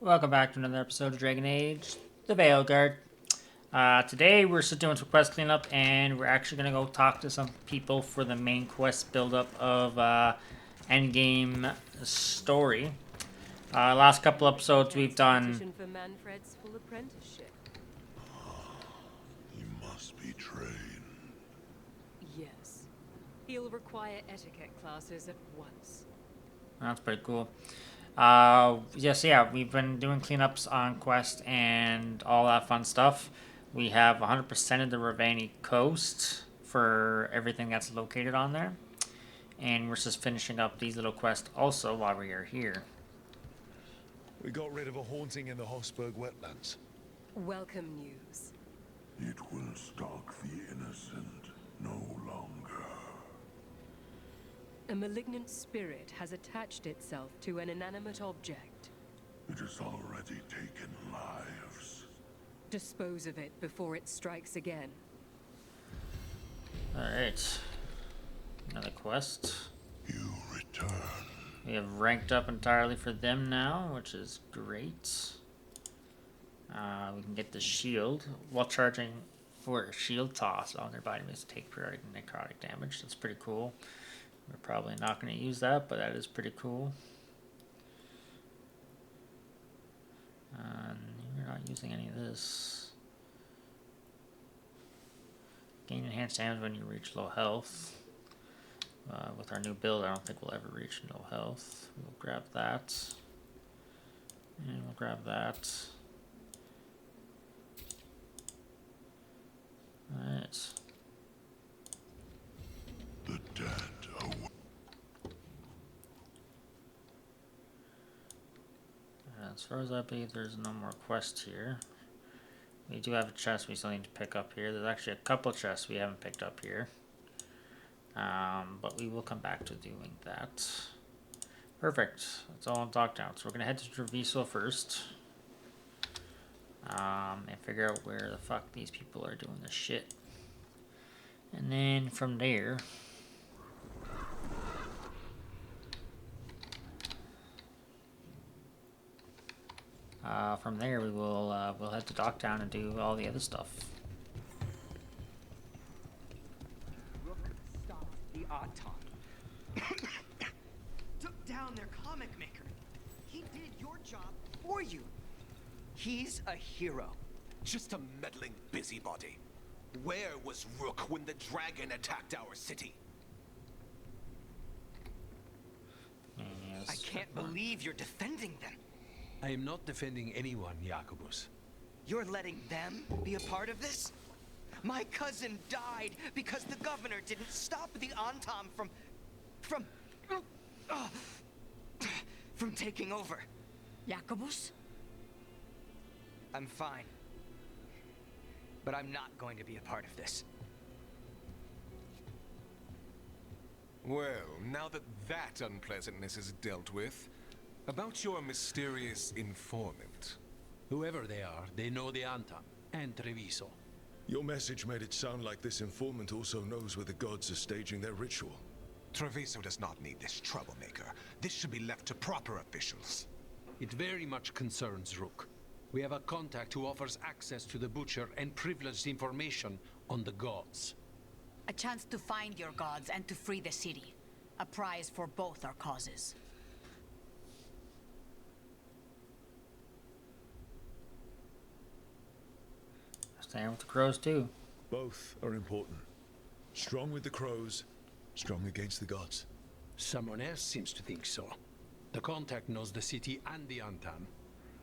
Welcome back to another episode of Dragon Age The Veilguard. Today we're still doing some quest cleanup, and we're actually going to go talk to some people for the main quest buildup of endgame story. Last couple episodes we've done... For Manfred's full apprenticeship. He must be trained. Yes. He'll require etiquette classes at once. That's pretty cool. We've been doing cleanups on quest and all that fun stuff. We have 100% of the Ravani coast for everything that's located on there. And we're just finishing up these little quests also while we are here. We got rid of a haunting in the Hossberg wetlands. Welcome news. It will stalk the innocent no longer. A malignant spirit has attached itself to an inanimate object. It has already taken lives. Dispose of it before it strikes again. Alright. Another quest. You return. We have ranked up entirely for them now, which is great. We can get the shield while charging for a shield toss on their body may take periodic necrotic damage. That's pretty cool. We're probably not going to use that, but that is pretty cool. We're not using any of this. Gain enhanced damage when you reach low health. With our new build, I don't think we'll ever reach no health. We'll grab that. And we'll grab that. Alright. The dead away. As far as I believe, there's no more quests here. We do have a chest we still need to pick up here. There's actually a couple chests we haven't picked up here. But we will come back to doing that. Perfect. That's all on Docktown. So we're going to head to Treviso first. And figure out where the fuck these people are doing this shit. And then from there... we will we'll head to Docktown and do all the other stuff. Stop the Auton. Took down their comic maker. He did your job for you. He's a hero. Just a meddling busybody. Where was Rook when the dragon attacked our city? Yes. I can't believe you're defending them. I am not defending anyone, Jacobus. You're letting them be a part of this? My cousin died because the governor didn't stop the Antam from taking over. Jacobus? I'm fine. But I'm not going to be a part of this. Well, now that that unpleasantness is dealt with, about your mysterious informant. Whoever they are, they know the Antam and Treviso. Your message made it sound like this informant also knows where the gods are staging their ritual. Treviso does not need this troublemaker. This should be left to proper officials. It very much concerns Rook. We have a contact who offers access to the Butcher and privileged information on the gods. A chance to find your gods and to free the city. A prize for both our causes. Stand with the crows too. Both are important. Strong with the crows, strong against the gods. Someone else seems to think so. The contact knows the city and the Antam.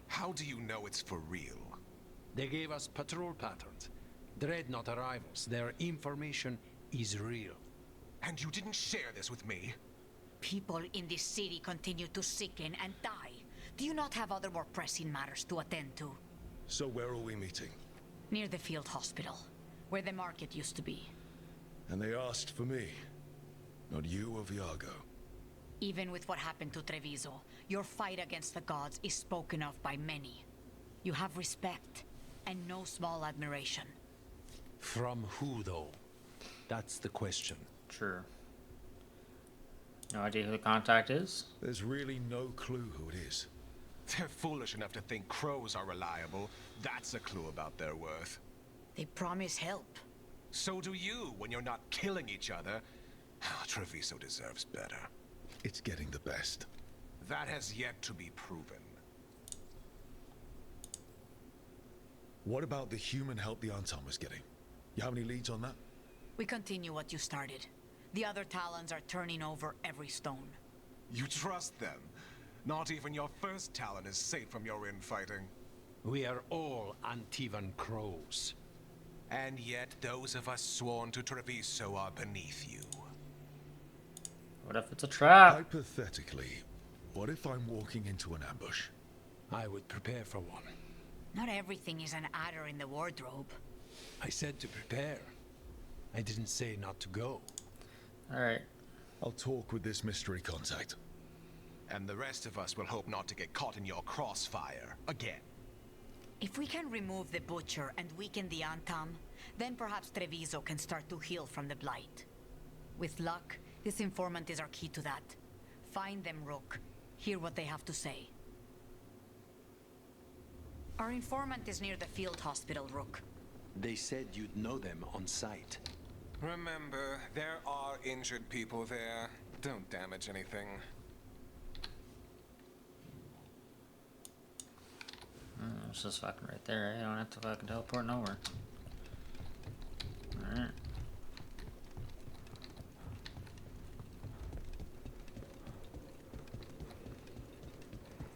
How do you know it's for real? They gave us patrol patterns. Dreadnought arrivals. Their information is real. And you didn't share this with me? People in this city continue to sicken and die. Do you not have other more pressing matters to attend to? So where are we meeting? Near the field hospital, where the market used to be. And they asked for me, not you or Viago. Even with what happened to Treviso, your fight against the gods is spoken of by many. You have respect, and no small admiration. From who, though? That's the question. Sure. No idea who the contact is? There's really no clue who it is. They're foolish enough to think crows are reliable. That's a clue about their worth. They promise help. So do you when you're not killing each other. Treviso deserves better. It's getting the best. That has yet to be proven. What about the human help the Anton was getting? You have any leads on that? We continue what you started. The other Talons are turning over every stone. You trust them? Not even your first Talon is safe from your infighting. We are all Antivan crows. And yet those of us sworn to Treviso are beneath you. What if it's a trap? Hypothetically, what if I'm walking into an ambush? I would prepare for one. Not everything is an adder in the wardrobe. I said to prepare. I didn't say not to go. Alright. I'll talk with this mystery contact. And the rest of us will hope not to get caught in your crossfire again. If we can remove the Butcher and weaken the Antam, then perhaps Treviso can start to heal from the Blight. With luck, this informant is our key to that. Find them, Rook. Hear what they have to say. Our informant is near the field hospital, Rook. They said you'd know them on sight. Remember, there are injured people there. Don't damage anything. It's just fucking right there. I don't have to fucking teleport nowhere. Alright.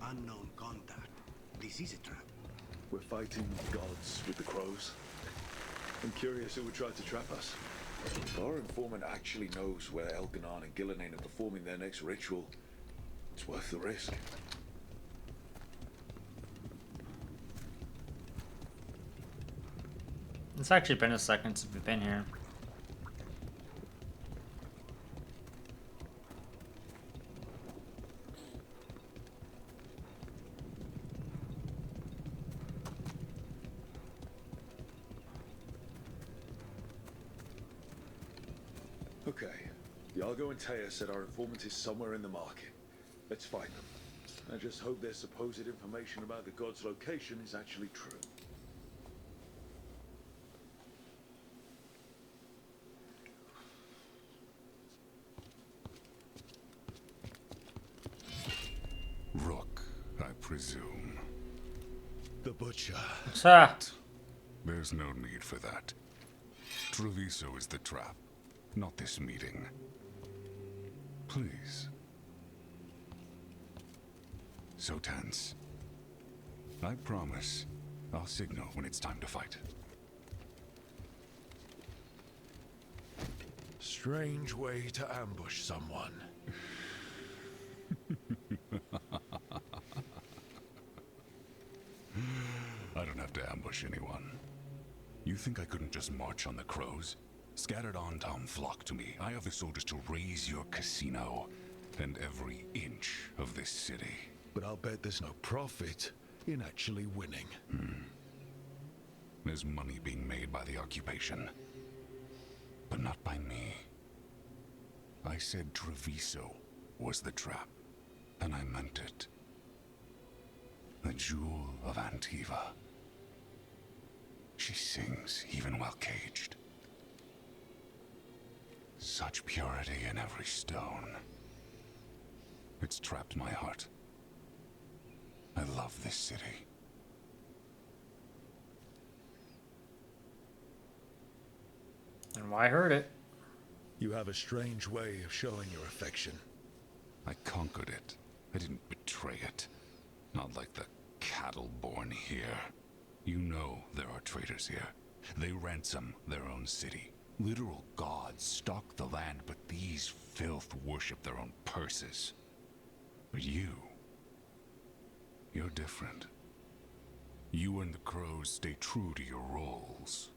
Unknown contact. This is a trap. We're fighting gods with the crows. I'm curious who would try to trap us. If our informant actually knows where Elganon and Gillenane are performing their next ritual, it's worth the risk. It's actually been a second since we've been here. Okay. Iago and Taya said our informant is somewhere in the market. Let's find them. I just hope their supposed information about the god's location is actually true. Rook, I presume. The Butcher. What's that? There's no need for that. Treviso is the trap, not this meeting. Please. So tense. I promise I'll signal when it's time to fight. Strange way to ambush someone. I don't have to ambush anyone. You think I couldn't just march on the crows? Scattered on Tom flock to me. I have the soldiers to raise your casino and every inch of this city. But I'll bet there's no profit in actually winning. There's money being made by the occupation, but not by me. I said Treviso was the trap, and I meant it. The jewel of Antiva. She sings even while caged. Such purity in every stone. It's trapped my heart. I love this city. And why hurt it? You have a strange way of showing your affection. I conquered it. I didn't betray it. Not like the cattle born here. You know there are traitors here. They ransom their own city. Literal gods stalk the land, but these filth worship their own purses. But you're different. You and the crows stay true to your roles.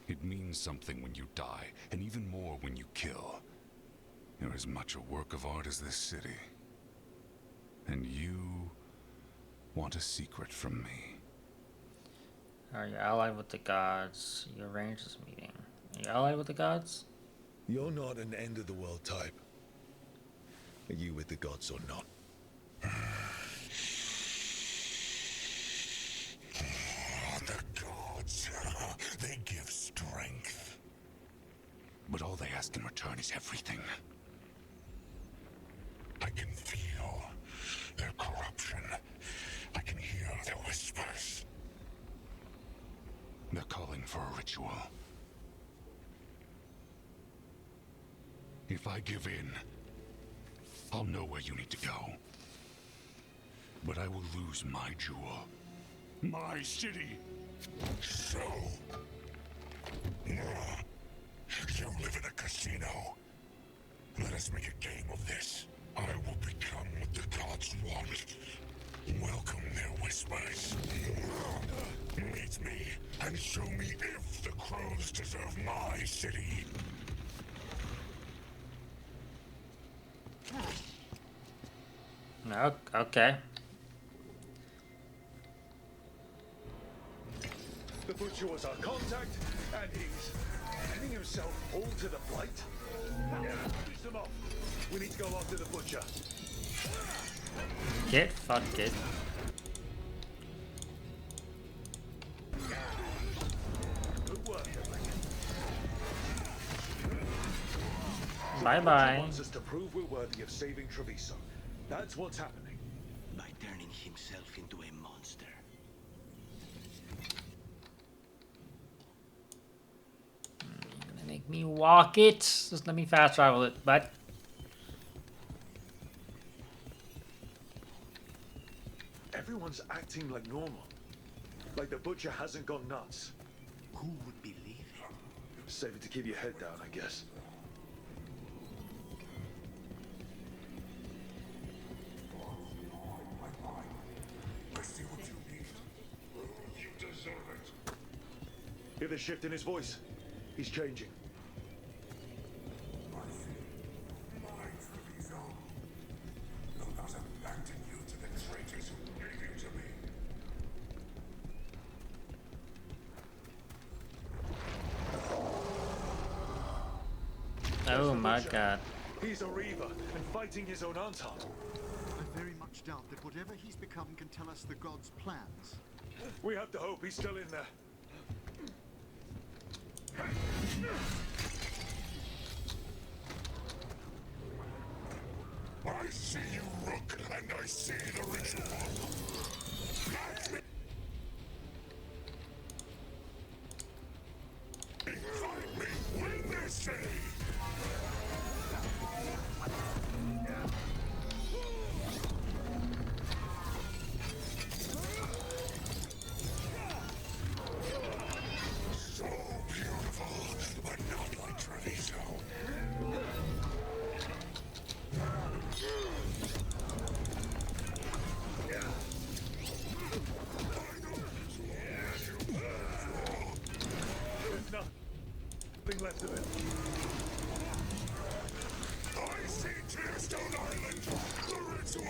It means something when you die, and even more when you kill. You're as much a work of art as this city. And you want a secret from me. Are you allied with the gods? You arranged this meeting. Are you allied with the gods? You're not an end-of-the-world type. Are you with the gods or not? ask in return is everything. I can feel their corruption. I can hear their whispers. They're calling for a ritual. If I give in, I'll know where you need to go. But I will lose my jewel. My city. So... you live in a casino. Let us make a game of this. I will become what the gods want. Welcome their whispers. Meet me and show me if the crows deserve my city. No, okay. The Butcher was our contact, and he's letting himself fall to the Blight. Finish them off. We need to go after the Butcher. Get fucked it. Good work. Bye The bye. Butcher wants us to prove we're worthy of saving Treviso. That's what's happening. By turning himself into a monster. Gonna make me walk it. Just let me fast travel it, but Everyone's acting like normal. Like the Butcher hasn't gone nuts. Who would believe him? Save it to keep your head down, I guess. I see what you need. You deserve it. Hear the shift in his voice. He's changing. My Treviso. Will not abandon you to the traitors who gave you to me. oh my god. He's a Reaver and fighting his own Anton. I very much doubt that whatever he's become can tell us the gods' plans. We have to hope he's still in there. I see you, Rook, and I see the ritual. Find me when they say. So beautiful, but not like Treviso. There's nothing left of it. I see Tearstone Island! The ritual!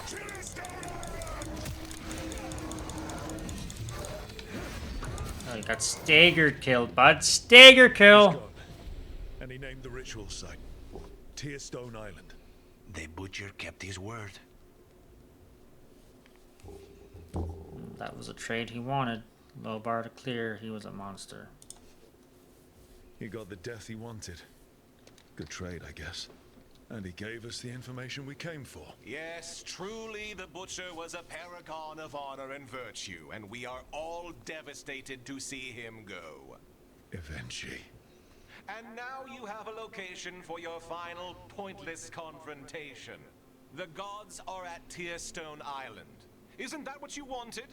Tearstone Island! Oh, you got staggered killed, bud. Stagger He's kill. gone. And he named the ritual site Tearstone Island. The Butcher kept his word. That was a trade he wanted. Low bar to clear. He was a monster. He got the death he wanted. Good trade, I guess. And he gave us the information we came for. Yes, truly the Butcher was a paragon of honor and virtue, and we are all devastated to see him go. Eventually. And now you have a location for your final pointless confrontation. The gods are at Tearstone Island. Isn't that what you wanted?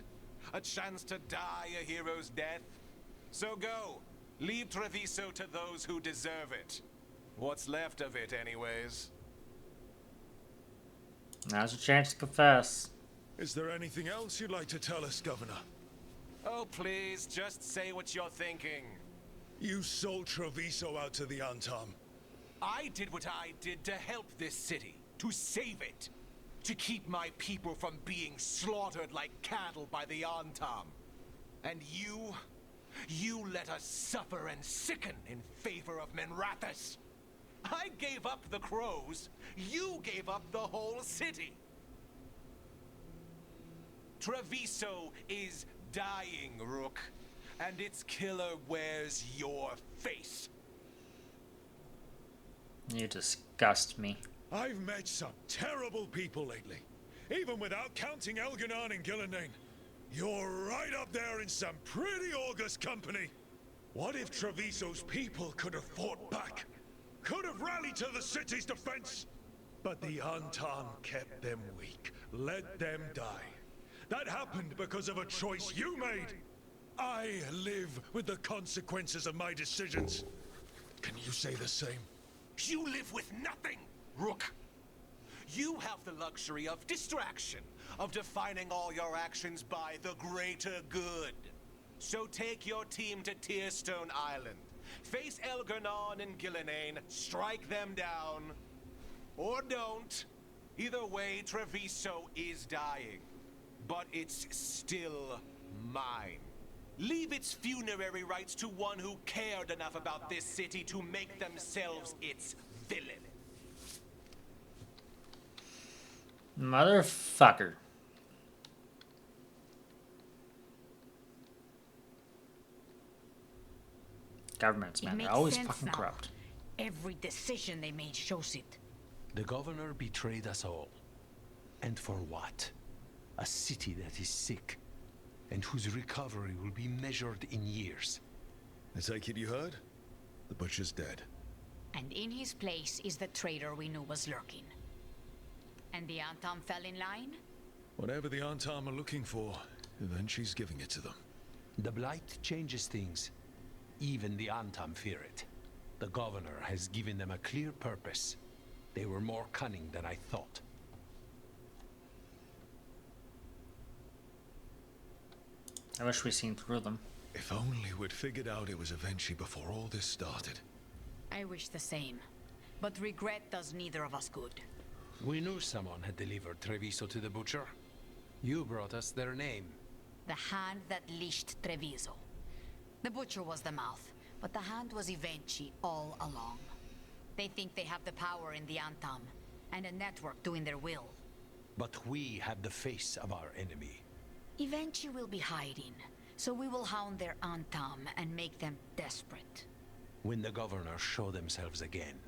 A chance to die a hero's death? So go. Leave Treviso to those who deserve it. What's left of it, anyways. Now's your chance to confess. Is there anything else you'd like to tell us, Governor? Oh, please, just say what you're thinking. You sold Treviso out to the Antam. I did what I did to help this city, to save it, to keep my people from being slaughtered like cattle by the Antam. And you let us suffer and sicken in favor of Menrathis. I gave up the crows, you gave up the whole city. Treviso is dying, Rook, and its killer wears your face. You disgust me. I've met some terrible people lately. Even without counting Elganon and Gillenane. You're right up there in some pretty august company. What if Treviso's people could have fought back? Could have rallied to the city's defense? But the Antam kept them weak, let them die. That happened because of a choice you made. I live with the consequences of my decisions. Can you say the same? You live with nothing, Rook. You have the luxury of distraction, of defining all your actions by the greater good. So take your team to Tearstone Island. Face Elganon and Gillenane, strike them down. Or don't. Either way, Treviso is dying. But it's still mine. Leave its funerary rites to one who cared enough about this city to make themselves its villain. Motherfucker. Governments, man, they're makes always sense fucking now. corrupt. Every decision they made shows it. The governor betrayed us all. And for what? A city that is sick, and whose recovery will be measured in years. I take it you heard? The butcher's dead. And in his place is the traitor we knew was lurking. And the Antam fell in line? Whatever the Antam are looking for, Eventually's giving it to them. The Blight changes things. Even the Antam fear it. The governor has given them a clear purpose. They were more cunning than I thought. I wish we'd seen through them. If only we'd figured out it was Eventually before all this started. I wish the same. But regret does neither of us good. We knew someone had delivered Treviso to the butcher. You brought us their name. The hand that leashed Treviso. The butcher was the mouth, but the hand was Evenchi all along. They think they have the power in the Antam, and a network doing their will. But we have the face of our enemy. Evenchi will be hiding, so we will hound their Antam and make them desperate. When the governors show themselves again,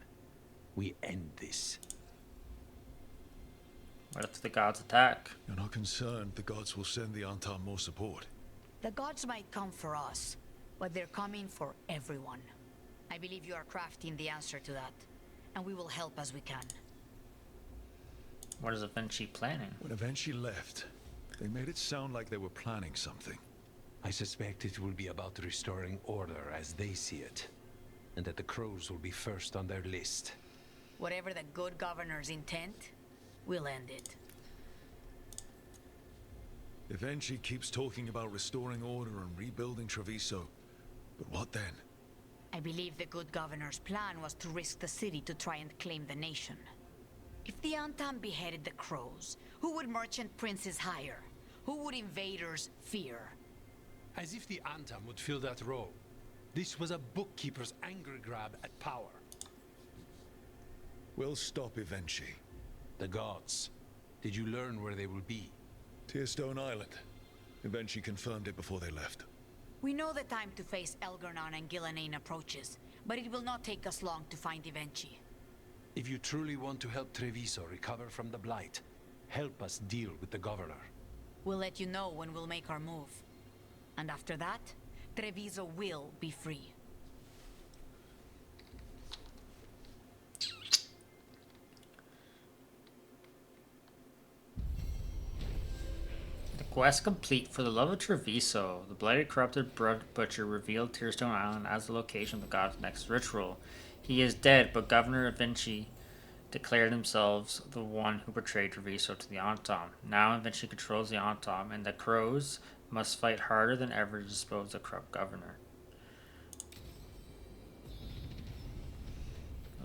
we end this. What if the gods attack? You're not concerned the gods will send the Antam more support? The gods might come for us, but they're coming for everyone. I believe you are crafting the answer to that, and we will help as we can. What is Eventually planning? When Eventually left, they made it sound like they were planning something. I suspect it will be about restoring order as they see it, and that the crows will be first on their list. Whatever the good governor's intent, we'll end it. Eventually keeps talking about restoring order and rebuilding Treviso. But what then? I believe the good governor's plan was to risk the city to try and claim the nation. If the Antam beheaded the crows, who would merchant princes hire? Who would invaders fear? As if the Antam would fill that role. This was a bookkeeper's angry grab at power. We'll stop Eventually. The gods. Did you learn where they will be? Tearstone Island. Eventually confirmed it before they left. We know the time to face Elgarnon and Gillenane approaches, but it will not take us long to find Evenchi. If you truly want to help Treviso recover from the Blight, help us deal with the governor. We'll let you know when we'll make our move. And after that, Treviso will be free. Quest complete. For the love of Treviso, the blighted, corrupted butcher revealed Tearstone Island as the location of the god's next ritual. He is dead, but Governor Eventually declared themselves the one who betrayed Treviso to the Antam. Now Eventually controls the Antam, and the crows must fight harder than ever to dispose the corrupt governor.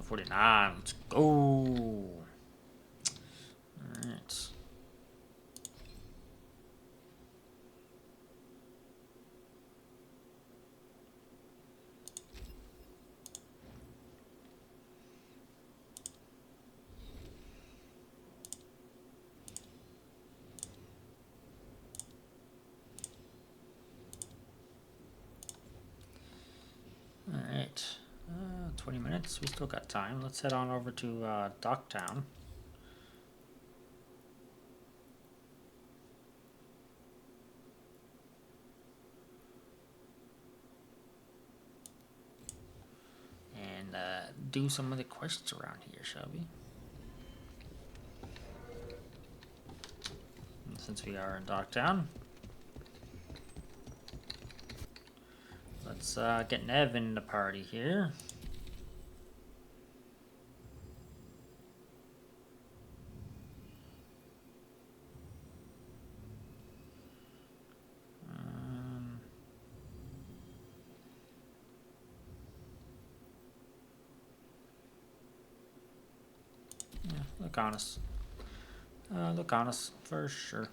49. Let's go. Alright. Alright, 20 minutes. We still got time. Let's head on over to Docktown. And do some of the quests around here, shall we? And since we are in Docktown, let's get Nev in the party here. Yeah, look on us. Look on us for sure.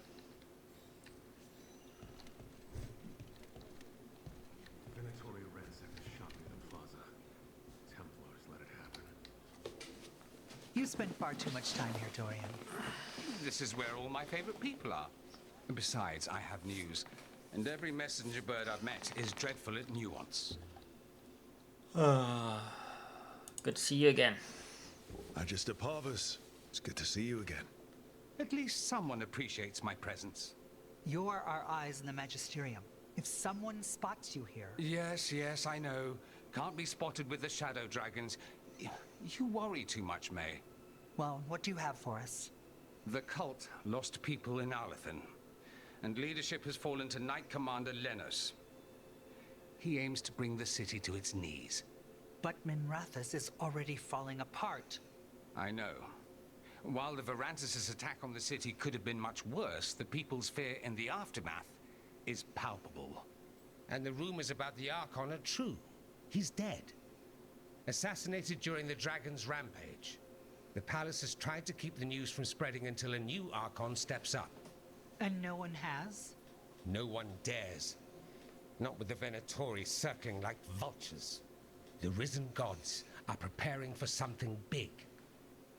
You spend far too much time here, Dorian. This is where all my favorite people are. Besides, I have news. And every messenger bird I've met is dreadful at nuance. Good to see you again. Magister Parvus, it's good to see you again. At least someone appreciates my presence. You're our eyes in the Magisterium. If someone spots you here... Yes, I know. Can't be spotted with the shadow dragons. You worry too much, May. Well, what do you have for us? The cult lost people in Arlethan, and leadership has fallen to Knight Commander Lenos. He aims to bring the city to its knees. But Minrathous is already falling apart. I know. While the Varantis' attack on the city could have been much worse, the people's fear in the aftermath is palpable. And the rumors about the Archon are true. He's dead. Assassinated during the Dragon's rampage. The palace has tried to keep the news from spreading until a new Archon steps up. And no one has? No one dares. Not with the Venatori circling like vultures. The risen gods are preparing for something big.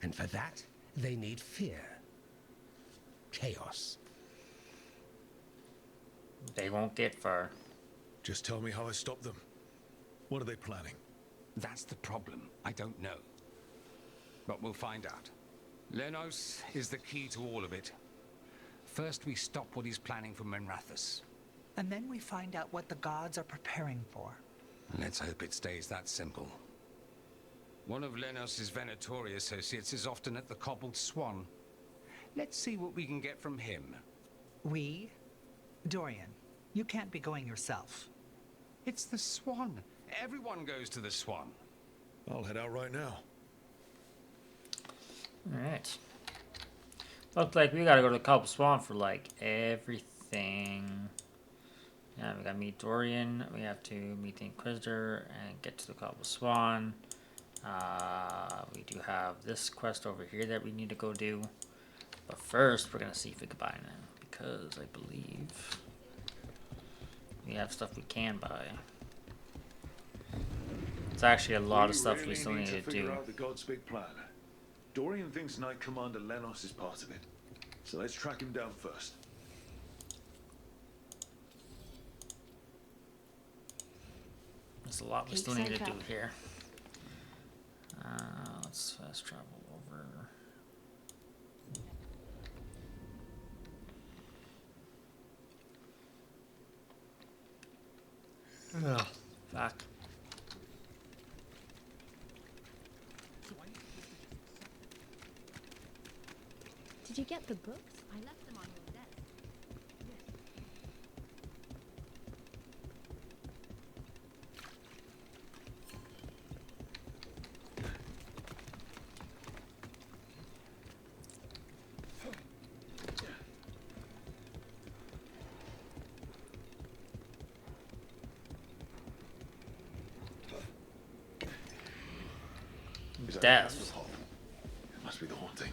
And for that, they need fear. Chaos. They won't get far. Just tell me how I stop them. What are they planning? That's the problem. I don't know. But we'll find out. Lenos is the key to all of it. First, we stop what he's planning for Minrathous. And then we find out what the gods are preparing for. Let's hope it stays that simple. One of Lenos' Venatori associates is often at the Cobbled Swan. Let's see what we can get from him. We? Dorian, you can't be going yourself. It's the Swan. Everyone goes to the Swan. I'll head out right now. Alright. Looks like we gotta go to the Cobbled Swan for like everything. Yeah, we gotta meet Dorian. We have to meet the Inquisitor and get to the Cobbled Swan. We do have this quest over here that we need to go do. But first, we're gonna see if we can buy it, because I believe we have stuff we can buy. It's actually a lot of stuff we still need to do. Figure out the god's big plan. Dorian thinks Knight Commander Lenos is part of it. So let's track him down first. There's a lot we still need to do here. Let's fast travel over. Ugh, fuck. Did you get the books? I left them on your desk. Death. It must be the haunting.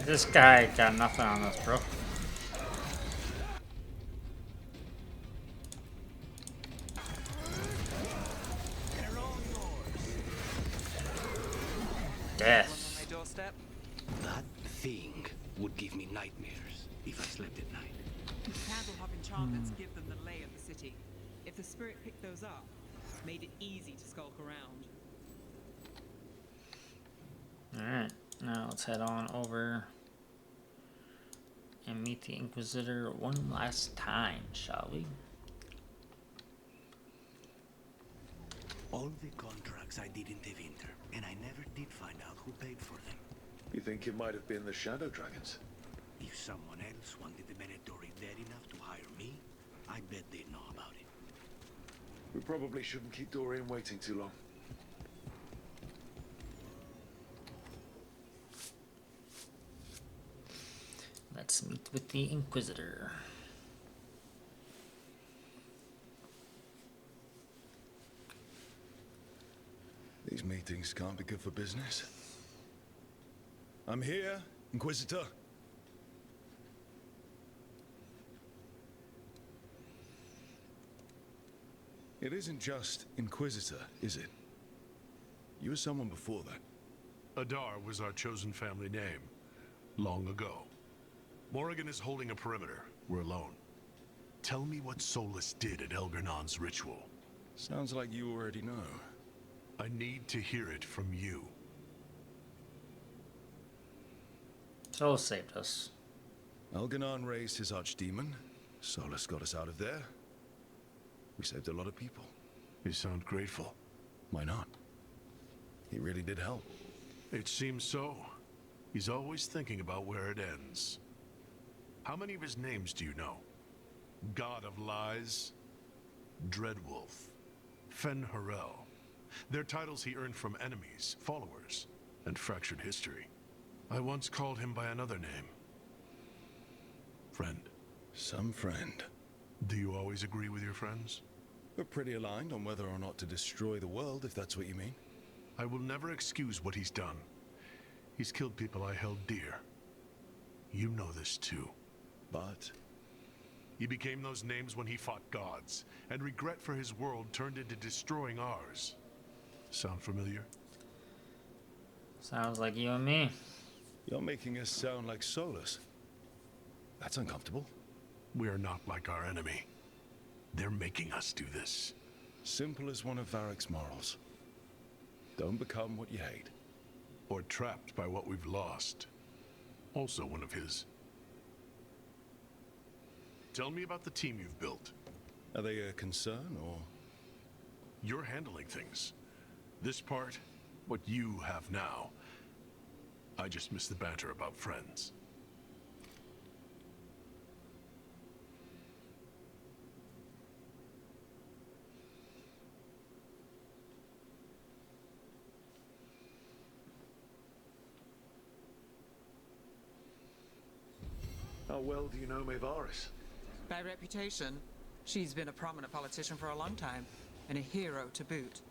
This guy got nothing on us, bro. Death. On my doorstep? That thing would give me nightmares if I slept at night. Candle-hop enchantments give them the lay of the city. If the spirit picked those up, made it easy to skulk around. Alright, now let's head on over and meet the Inquisitor one last time, shall we? All the contracts I did in the winter, and I never did find out who paid for them. You think it might have been the Shadow Dragons? If someone else wanted the Menedori dead enough to hire me, I bet they'd know about it. We probably shouldn't keep Dorian waiting too long. Let's meet with the Inquisitor. These meetings can't be good for business. I'm here, Inquisitor. It isn't just Inquisitor, is it? You were someone before that. Adar was our chosen family name, long ago. Morrigan is holding a perimeter. We're alone. Tell me what Solus did at Elgernon's ritual. Sounds like you already know. I need to hear it from you. Solus saved us. Elgernon raised his archdemon. Solus got us out of there. We saved a lot of people. You sound grateful. Why not? He really did help. It seems so. He's always thinking about where it ends. How many of his names do you know? God of Lies, Dreadwolf, Fen-Harel. They're titles he earned from enemies, followers, and fractured history. I once called him by another name. Friend. Some friend. Do you always agree with your friends? We're pretty aligned on whether or not to destroy the world, if that's what you mean. I will never excuse what he's done. He's killed people I held dear. You know this too. But he became those names when he fought gods, and regret for his world turned into destroying ours. Sound familiar? Sounds like you and me. You're making us sound like Solus. That's uncomfortable. We are not like our enemy. They're making us do this. Simple as one of Varric's morals. Don't become what you hate. Or trapped by what we've lost. Also one of his. Tell me about the team you've built. Are they a concern, or? You're handling things. This part, what you have now. I just miss the banter about friends. How well do you know Maevaris? By reputation, she's been a prominent politician for a long time, and a hero to boot.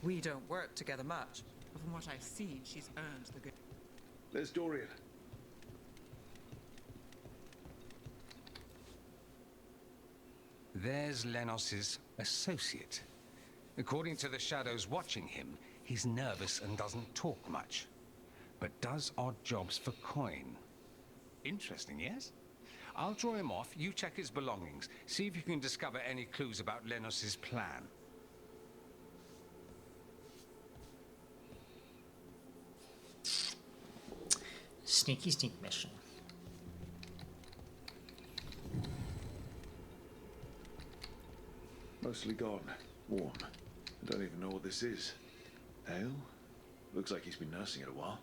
We don't work together much, but from what I've seen, she's earned the good. There's Dorian. There's Lenos's associate. According to the shadows watching him, he's nervous and doesn't talk much, but does odd jobs for coin. Interesting, yes? I'll draw him off, you check his belongings, see if you can discover any clues about Lenos's plan. Sneaky sneak mission. Mostly gone. Warm. I don't even know what this is. Ale? Looks like he's been nursing it a while.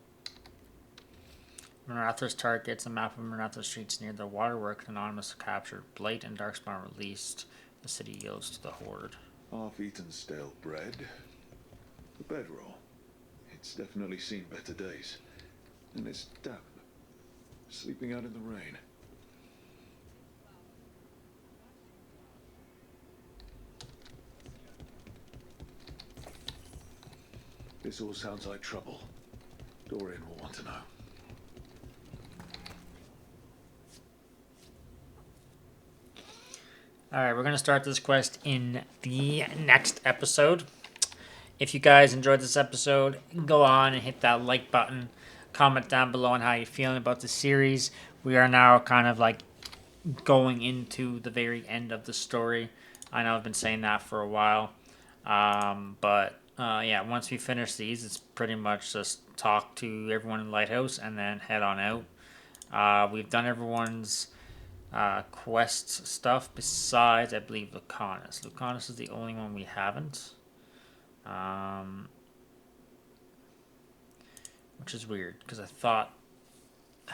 Marathos targets a map of Marathos streets near the waterworks. Anonymous captured. Blight and Darkspawn released. The city yields to the Horde. Half-eaten stale bread. The bedroll. It's definitely seen better days. And it's damp. Sleeping out in the rain. This all sounds like trouble. Dorian will want to know. Alright, we're going to start this quest in the next episode. If you guys enjoyed this episode, go on and hit that like button. Comment down below on how you're feeling about the series. We are now kind of like going into the very end of the story. I know I've been saying that for a while. Yeah, once we finish these, it's pretty much just talk to everyone in Lighthouse and then head on out. We've done everyone's quest stuff besides, I believe, Lucanus. Lucanus is the only one we haven't. Which is weird, because I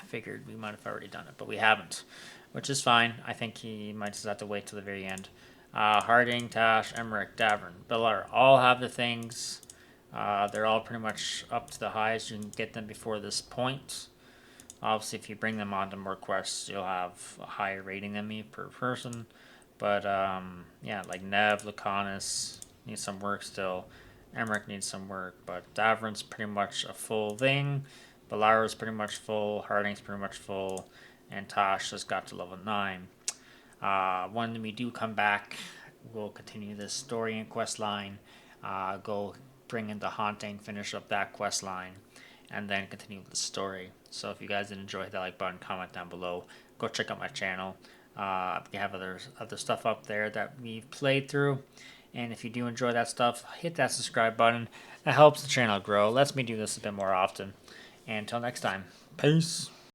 figured we might have already done it, but we haven't. Which is fine. I think he might just have to wait till the very end. Harding, Tash, Emmerich, Davern, Billar all have the things. They're all pretty much up to the highest you can get them before this point. Obviously, if you bring them onto more quests, you'll have a higher rating than me per person. But, yeah, like Nev, Lucanus needs some work still. Emmerich needs some work, but Davern's pretty much a full thing. Bellara's pretty much full. Harding's pretty much full. And Tosh just got to level 9. When we do come back, we'll continue this story and quest line. Go bring in the Haunting, finish up that quest line, and then continue with the story. So if you guys did enjoy, hit that like button, comment down below. Go check out my channel. We have other stuff up there that we've played through. And if you do enjoy that stuff, hit that subscribe button. That helps the channel grow. Lets me do this a bit more often. And until next time, peace.